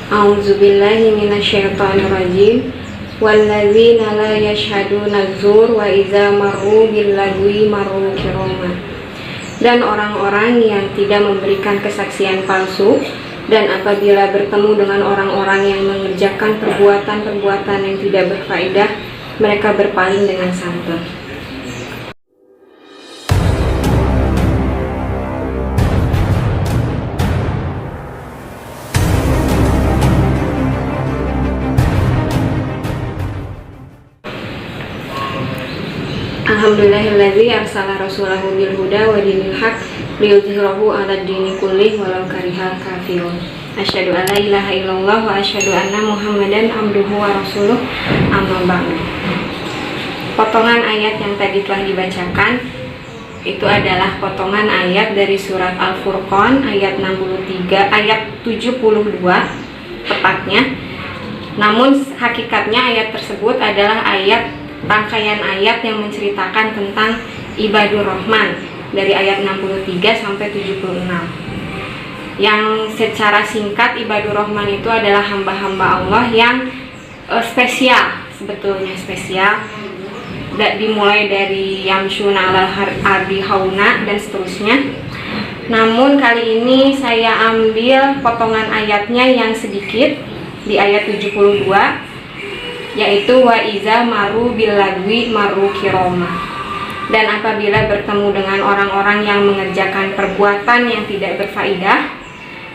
A'udzubillahi minasyaitonirrajim. Walladzina la yashhaduna dzur wa idza marru bil lagwi marru kirama. Dan orang-orang yang tidak memberikan kesaksian palsu, dan apabila bertemu dengan orang-orang yang mengerjakan perbuatan-perbuatan yang tidak berfaedah, mereka berpaling dengan santun. Alhamdulillahilladzi arsala rasulahu bil huda wa dinil haq liyudhhirahu 'alad dini kullih walau karihal kafirun. Asyhadu an la ilaha illallah wa asyhadu anna Muhammadan abduhu wa rasuluh. Amma ba'du. Potongan ayat yang tadi telah dibacakan itu adalah potongan ayat dari surat Al-Furqan ayat 63 ayat 72 tepatnya. Namun hakikatnya ayat tersebut adalah rangkaian ayat yang menceritakan tentang ibadur rahman dari ayat 63 sampai 76. Yang secara singkat, ibadur rahman itu adalah hamba-hamba Allah yang spesial, sebetulnya spesial. Dimulai dari yamshuna alal ardi hauna dan seterusnya. Namun kali ini saya ambil potongan ayatnya yang sedikit di ayat 72, yaitu wa iza maru bil lagwi maru kiroma. Dan apabila bertemu dengan orang-orang yang mengerjakan perbuatan yang tidak berfaedah,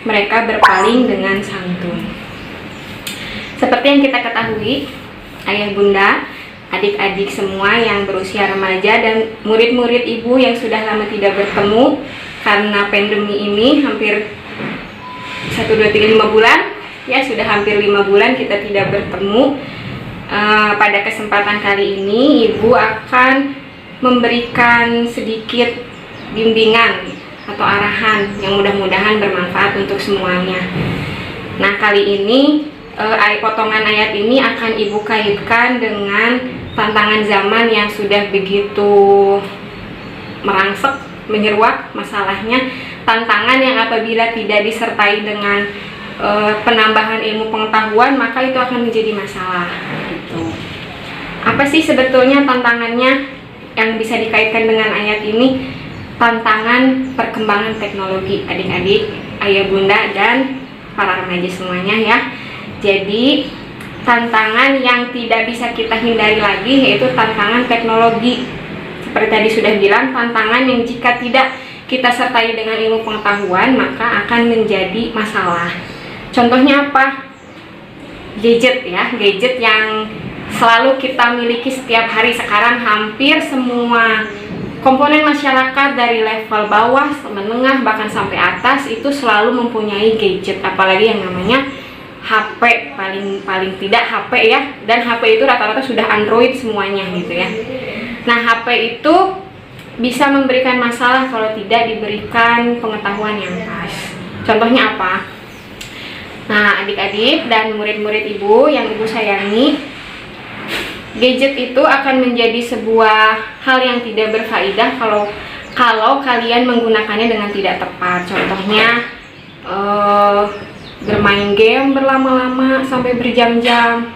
mereka berpaling dengan santun. Seperti yang kita ketahui, ayah bunda, adik-adik semua yang berusia remaja dan murid-murid ibu yang sudah lama tidak bertemu karena pandemi ini hampir 1, 2, 3, 5 bulan, ya sudah hampir 5 bulan kita tidak bertemu. Pada kesempatan kali ini ibu akan memberikan sedikit bimbingan atau arahan yang mudah-mudahan bermanfaat untuk semuanya. Nah, kali ini potongan ayat ini akan ibu kaitkan dengan tantangan zaman yang sudah begitu merangsek, menyeruak. Masalahnya tantangan yang apabila tidak disertai dengan penambahan ilmu pengetahuan, maka itu akan menjadi masalah gitu. Apa sih sebetulnya tantangannya yang bisa dikaitkan dengan ayat ini? Tantangan perkembangan teknologi, adik-adik, ayah bunda, dan para remaja semuanya ya. Jadi tantangan yang tidak bisa kita hindari lagi yaitu tantangan teknologi. Seperti tadi sudah bilang, tantangan yang jika tidak kita sertai dengan ilmu pengetahuan maka akan menjadi masalah. Contohnya apa? Gadget ya, gadget yang selalu kita miliki setiap hari. Sekarang hampir semua komponen masyarakat dari level bawah, menengah, bahkan sampai atas itu selalu mempunyai gadget, apalagi yang namanya HP, paling tidak HP ya. Dan HP itu rata-rata sudah Android semuanya gitu ya. Nah, HP itu bisa memberikan masalah kalau tidak diberikan pengetahuan yang pas. Contohnya apa? Nah, adik-adik dan murid-murid ibu yang ibu sayangi, gadget itu akan menjadi sebuah hal yang tidak berfaedah kalau kalian menggunakannya dengan tidak tepat. Contohnya bermain game berlama-lama sampai berjam-jam,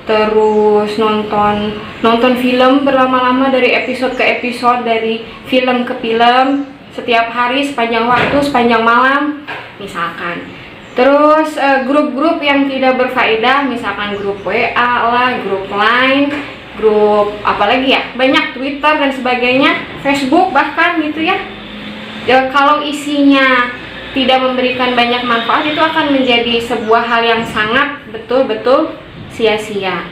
terus nonton film berlama-lama dari episode ke episode, dari film ke film setiap hari sepanjang waktu, sepanjang malam misalkan. Terus grup-grup yang tidak berfaedah, misalkan grup WA lah, grup Line, grup apalagi ya, banyak, Twitter dan sebagainya, Facebook bahkan gitu ya. Kalau isinya tidak memberikan banyak manfaat, itu akan menjadi sebuah hal yang sangat betul-betul sia-sia.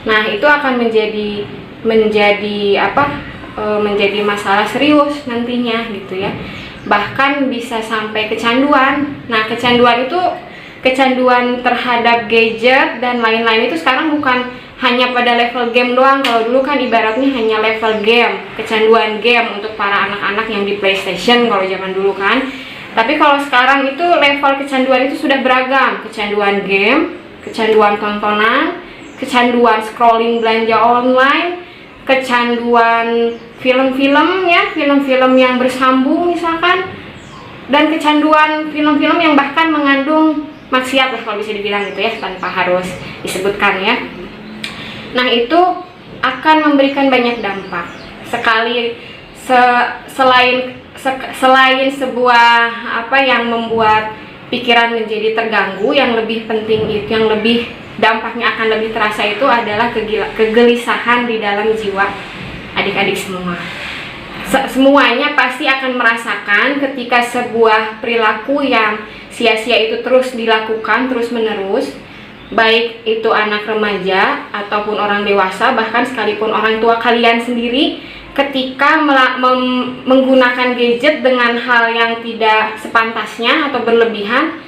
Nah, itu akan menjadi masalah serius nantinya gitu ya. Bahkan bisa sampai kecanduan. Nah, kecanduan terhadap gadget dan lain-lain itu sekarang bukan hanya pada level game doang. Kalau dulu kan ibaratnya hanya level game, kecanduan game untuk para anak-anak yang di PlayStation kalau zaman dulu kan. Tapi kalau sekarang itu level kecanduan itu sudah beragam. Kecanduan game, kecanduan tontonan, kecanduan scrolling belanja online, kecanduan film-film ya, film-film yang bersambung misalkan, dan kecanduan film-film yang bahkan mengandung maksiat lah kalau bisa dibilang gitu ya, tanpa harus disebutkan ya. Nah itu akan memberikan banyak dampak. Selain sebuah apa yang membuat pikiran menjadi terganggu, yang lebih penting itu, yang lebih dampaknya akan lebih terasa itu adalah kegelisahan di dalam jiwa adik-adik semua. Semuanya pasti akan merasakan ketika sebuah perilaku yang sia-sia itu terus dilakukan terus-menerus, baik itu anak remaja ataupun orang dewasa, bahkan sekalipun orang tua kalian sendiri, ketika menggunakan gadget dengan hal yang tidak sepantasnya atau berlebihan,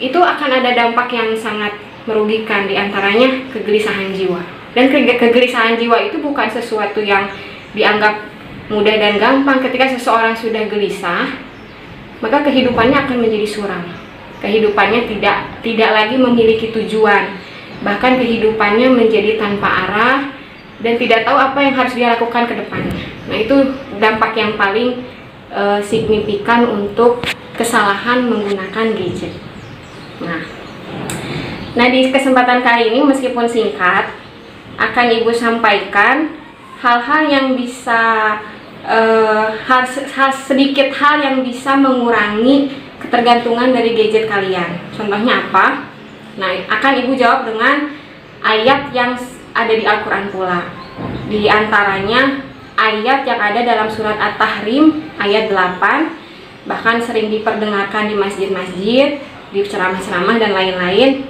itu akan ada dampak yang sangat merugikan, diantaranya kegelisahan jiwa. Dan kegelisahan jiwa itu bukan sesuatu yang dianggap mudah dan gampang. Ketika seseorang sudah gelisah, maka kehidupannya akan menjadi suram. Kehidupannya tidak lagi memiliki tujuan, bahkan kehidupannya menjadi tanpa arah dan tidak tahu apa yang harus dia lakukan ke depannya. Nah itu dampak yang paling signifikan untuk kesalahan menggunakan gadget. Nah di kesempatan kali ini meskipun singkat, akan Ibu sampaikan hal-hal yang bisa sedikit hal yang bisa mengurangi ketergantungan dari gadget kalian. Contohnya apa? Nah, akan Ibu jawab dengan ayat yang ada di Al-Quran pula. Di antaranya ayat yang ada dalam surat At-Tahrim ayat 8, bahkan sering diperdengarkan di masjid-masjid, di ceramah-ceramah dan lain-lain.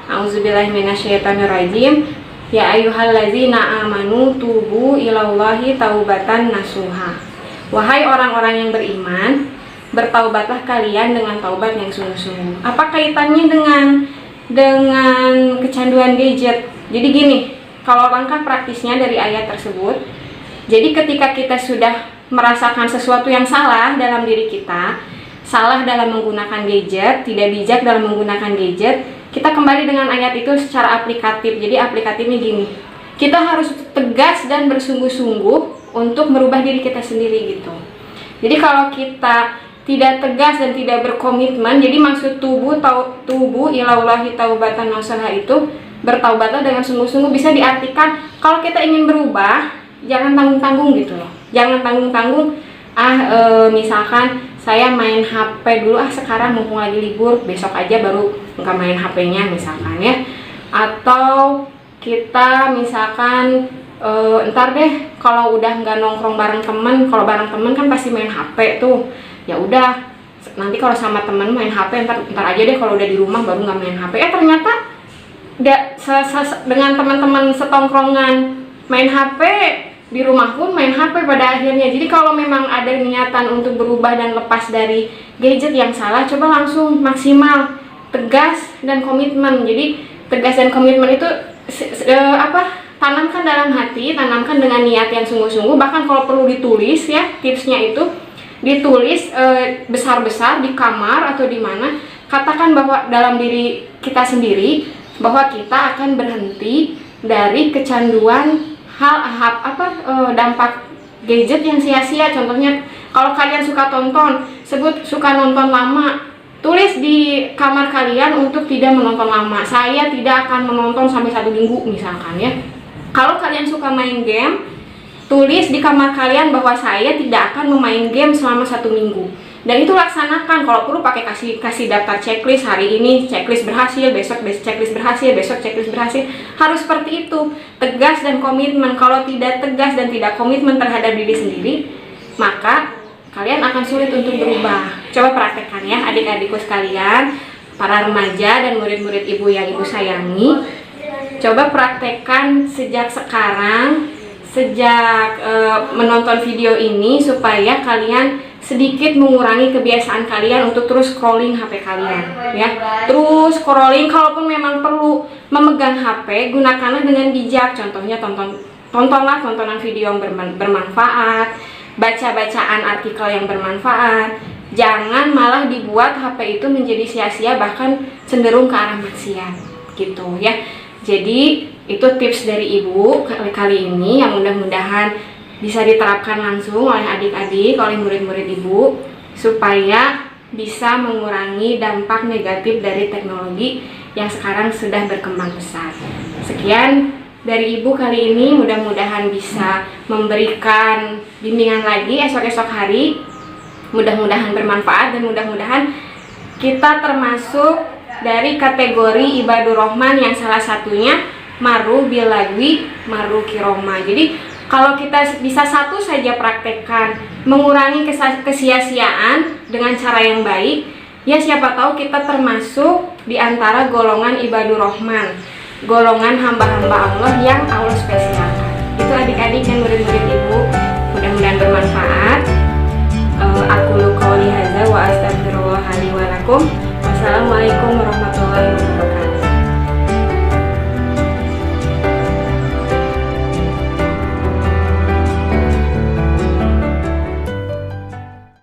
A'udzubillahi minasyaitonirrajim. Ya ayyuhallazina amanu tubu ilallahi taubatan nasuha. Wahai orang-orang yang beriman, bertaubatlah kalian dengan taubat yang sungguh-sungguh. Apa kaitannya dengan kecanduan gadget? Jadi gini, kalau langkah praktisnya dari ayat tersebut, jadi ketika kita sudah merasakan sesuatu yang salah dalam diri kita, salah dalam menggunakan gadget, tidak bijak dalam menggunakan gadget, kita kembali dengan ayat itu secara aplikatif. Jadi aplikatifnya gini, kita harus tegas dan bersungguh-sungguh untuk merubah diri kita sendiri gitu. Jadi kalau kita tidak tegas dan tidak berkomitmen, jadi maksud tubuh ilallahi taubatan nasuha itu bertaubatlah dengan sungguh-sungguh, bisa diartikan kalau kita ingin berubah, jangan tanggung-tanggung gitu loh. Jangan tanggung-tanggung, misalkan saya main HP dulu, sekarang mumpung lagi libur, besok aja baru nggak main HP-nya misalkan ya. Atau kita misalkan ntar deh kalau udah nggak nongkrong bareng temen, kalau bareng temen kan pasti main HP tuh. Ya udah, nanti kalau sama temen main HP, ntar aja deh kalau udah di rumah baru nggak main HP. Ternyata dengan teman-teman setongkrongan main HP, di rumah pun main HP pada akhirnya. Jadi kalau memang ada niatan untuk berubah dan lepas dari gadget yang salah, coba langsung maksimal, tegas dan komitmen. Jadi tegas dan komitmen itu tanamkan dalam hati, tanamkan dengan niat yang sungguh-sungguh. Bahkan kalau perlu ditulis ya, tipsnya itu ditulis besar-besar di kamar atau di mana, katakan bahwa dalam diri kita sendiri bahwa kita akan berhenti dari kecanduan dampak gadget yang sia-sia. Contohnya kalau kalian suka suka nonton lama, tulis di kamar kalian untuk tidak menonton lama. Saya tidak akan menonton sampai 1 minggu misalkan ya. Kalau kalian suka main game, tulis di kamar kalian bahwa saya tidak akan memain game selama 1 minggu. Dan itu laksanakan. Kalau perlu pakai kasih daftar checklist, hari ini checklist berhasil, besok checklist berhasil, besok checklist berhasil. Harus seperti itu, tegas dan komitmen. Kalau tidak tegas dan tidak komitmen terhadap diri sendiri, maka kalian akan sulit untuk berubah. Coba praktekkan ya adik-adikku sekalian, para remaja dan murid-murid ibu yang ibu sayangi. Coba praktekkan sejak sekarang, sejak menonton video ini, supaya kalian sedikit mengurangi kebiasaan kalian untuk terus scrolling HP kalian ya. Terus scrolling, kalaupun memang perlu memegang HP, gunakanlah dengan bijak. Contohnya tontonlah tontonan video yang bermanfaat, baca-bacaan artikel yang bermanfaat. Jangan malah dibuat HP itu menjadi sia-sia, bahkan cenderung ke arah maksiat gitu ya. Jadi itu tips dari ibu kali ini yang mudah-mudahan bisa diterapkan langsung oleh adik-adik, oleh murid-murid ibu, supaya bisa mengurangi dampak negatif dari teknologi yang sekarang sudah berkembang pesat. Sekian dari Ibu kali ini, mudah-mudahan bisa memberikan bimbingan lagi esok-esok hari. Mudah-mudahan bermanfaat dan mudah-mudahan kita termasuk dari kategori ibadur rahman yang salah satunya maru bilagwi maru kiroma. Jadi kalau kita bisa satu saja praktekkan mengurangi kesia-siaan dengan cara yang baik, ya siapa tahu kita termasuk di antara golongan ibadur rahman, golongan hamba-hamba Allah yang Allah spesialkan. Itu adik-adik dan murid-murid Ibu, mudah-mudahan bermanfaat. Aku qauli